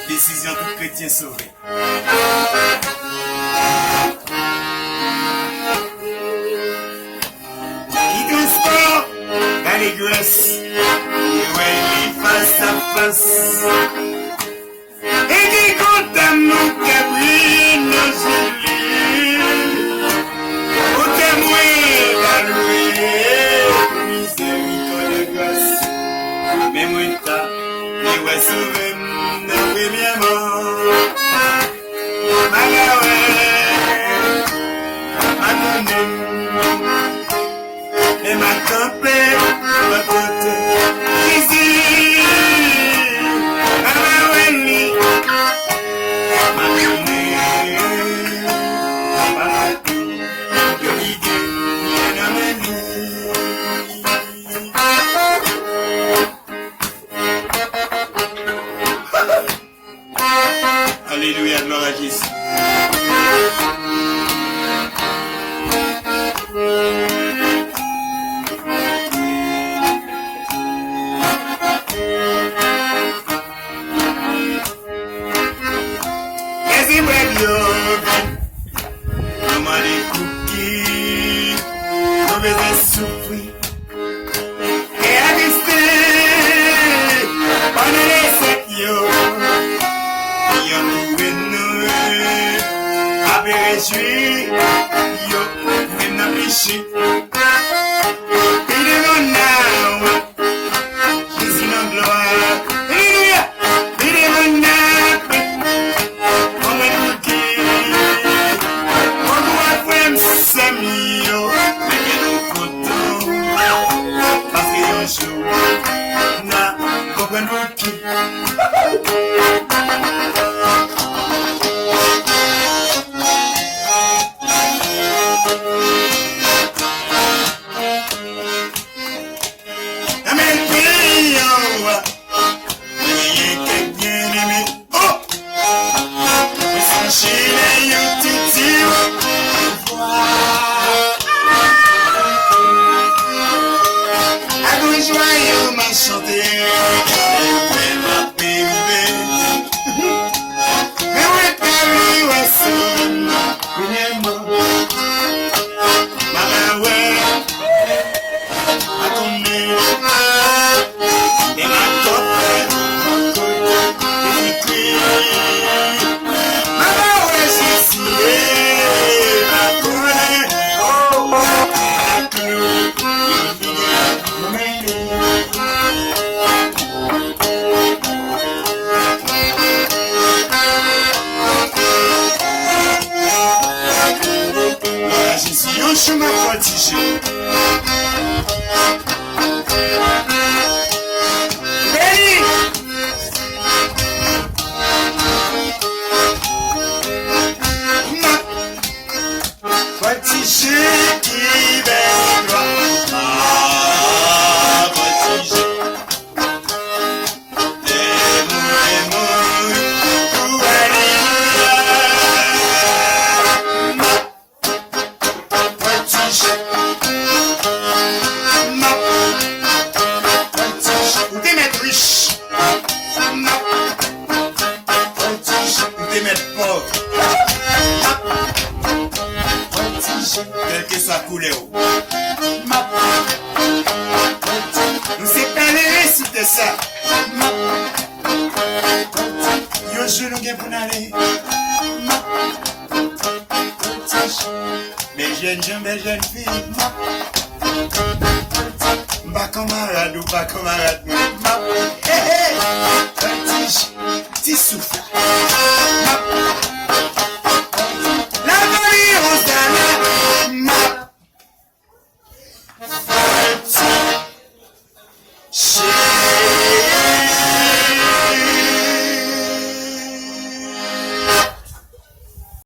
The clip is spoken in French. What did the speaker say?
Décision tout chrétien sauvé. Qui transport dans les grosses, et ouais, les face à face. Et qui condamne nous cabris, nos gilets, au témoin d'allouer, miséricorde de grâce. Mais moi, t'as, les ouais sauvé. Et ma campée, ma côté, ici, à ma wénie, ma journée, ma tout, que l'idée, n'a mené. Alléluia, gloire à Jésus. pauvre. Quel que soit couleur. Nous c'est pas les réciter ça. Yo jour nous gain pour aller. Belle jeune gens, belle jeune fille. Pas camarade ou pas camarade. Petit souffle.